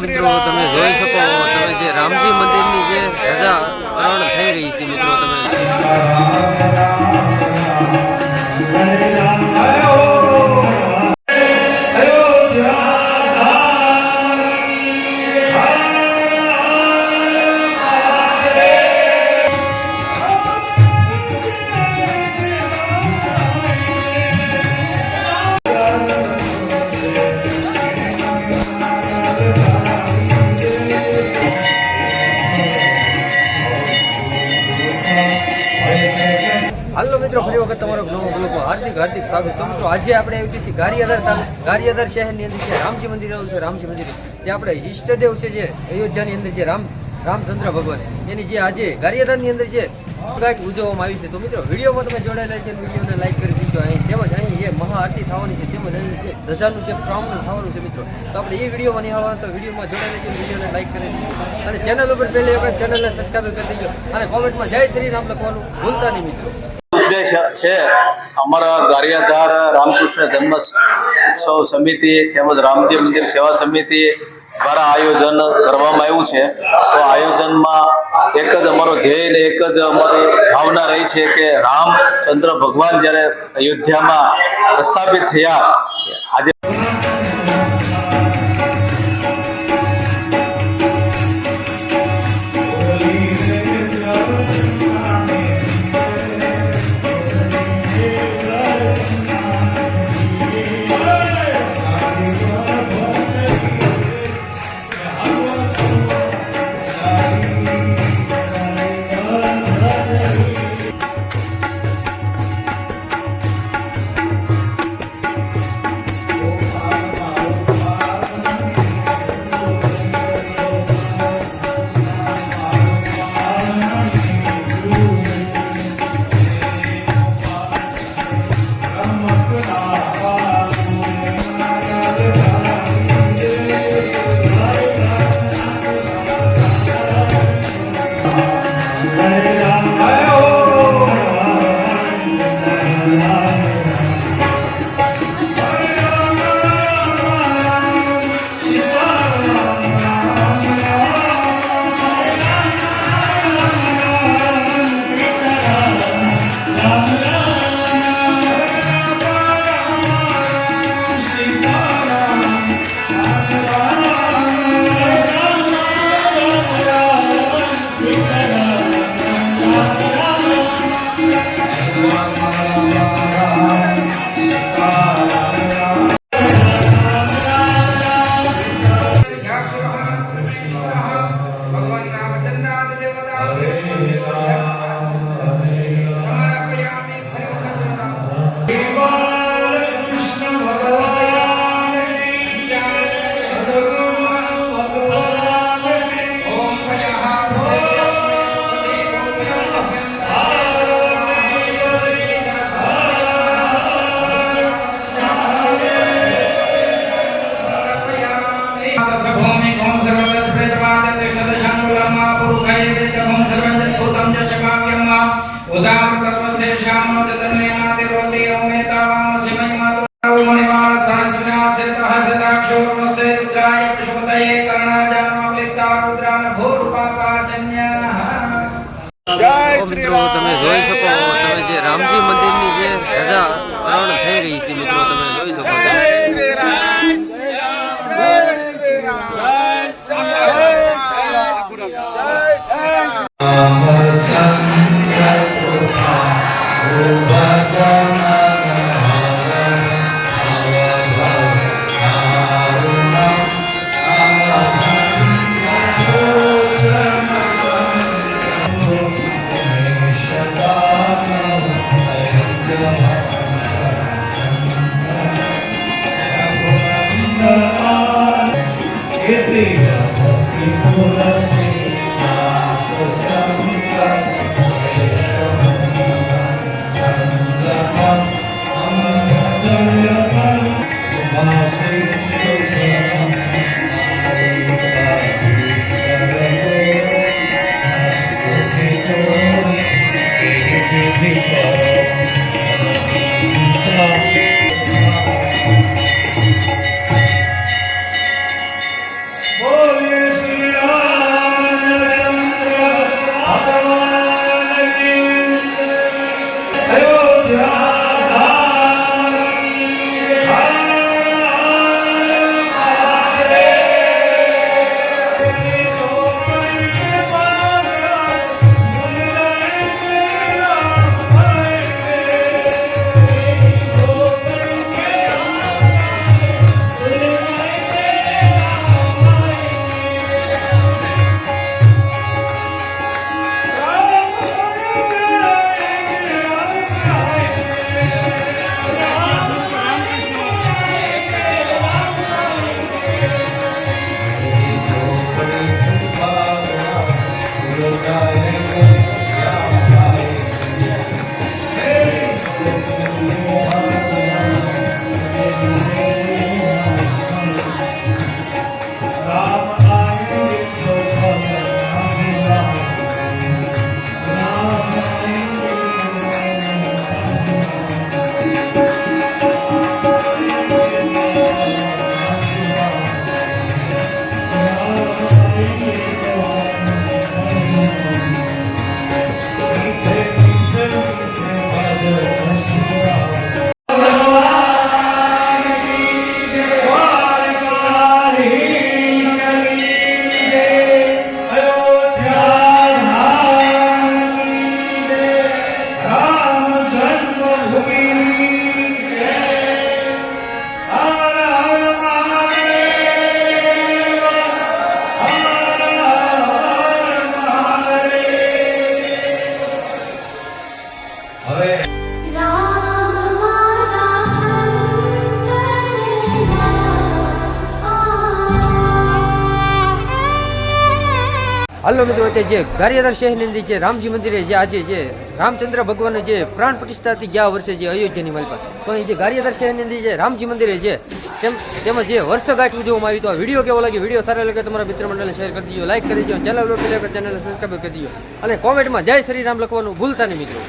મિત્રો તમે જોઈ શકો તમે જે રામજી મંદિરની જે ધજા અરણ થઈ રહી છે મિત્રો તમે હાલો મિત્રો ફરી વખત તમારો નવો બ્લોગમાં હાર્દિક સ્વાગત. તો મિત્રો આજે આપણે આવી છીએ ગારિયાધાર શહેરની અંદર જે રામજી મંદિર આવેલું છે. રામજી મંદિર જે આપણે ઈષ્ટદેવ છે જે અયોધ્યાની અંદર જે રામચંદ્ર ભગવાન એની જે આજે ગારિયાધારની અંદર જે ગાંઠ ઉજવવામાં આવી છે. તો મિત્રો વિડીયોમાં તમે જોડાયેલા છે વિડીયોને લાઈક કરી દીધો. તેમજ અહીં જે મહાઆરતી થવાની છે તેમજ અહીં જે ધજાનું જે શ્રાવણ થવાનું છે મિત્રો. તો આપણે એ વિડીયોમાં નહીં આવવાના તો વિડીયોમાં જોડાયેલા છે વિડીયોને લાઈક કરી દીધો અને ચેનલ ઉપર પહેલી વખત ચેનલને સબસ્ક્રાઈબ કરી દીધો અને કોમેન્ટમાં જય શ્રી રામ લખવાનું ભૂલતા નહીં મિત્રો. ઉદ્દેશ છે અમારા ગારિયાધાર રામકૃષ્ણ જન્મ ઉત્સવ સમિતિ તેમજ રામજી મંદિર સેવા સમિતિ દ્વારા આયોજન કરવામાં આવ્યું છે. તો આયોજનમાં એક જ અમારો ધ્યેય ને એક જ અમારી ભાવના રહી છે કે રામચંદ્ર ભગવાન જ્યારે અયોધ્યામાં પ્રસ્થાપિત થયા આજે મિત્રો તમે જોઈ શકો તમે જે રામજી મંદિરની જે ધજા અરણ થઈ રહી છે મિત્રો તમે જોઈ શકો હાલો મિત્રો, અત્યારે જે ગારિયાધાર શહેરની અંદર જે રામજી મંદિરે જે આજે જે રામચંદ્ર ભગવાનને જે પ્રાણ પ્રતિષ્ઠા હતી ગયા વર્ષે જે અયોધ્યાની માલપા, તો અહીં જે ગારિયાધાર શહેરની અંદર જે રામજી મંદિરે છે તેમાં જે વર્ષગાંઠ ઉજવવામાં આવી. તો આ વિડીયો કેવો લાગ્યો? વિડીયો સારો લાગે તમારા મિત્ર મંડળને શેર કરી દીજો, લાઈક કરી દીજો, ચેનલને સબસ્ક્રાઈબ કરી દીજો અને કોમેન્ટમાં જય શ્રી રામ લખવાનું ભૂલતા નહીં મિત્રો.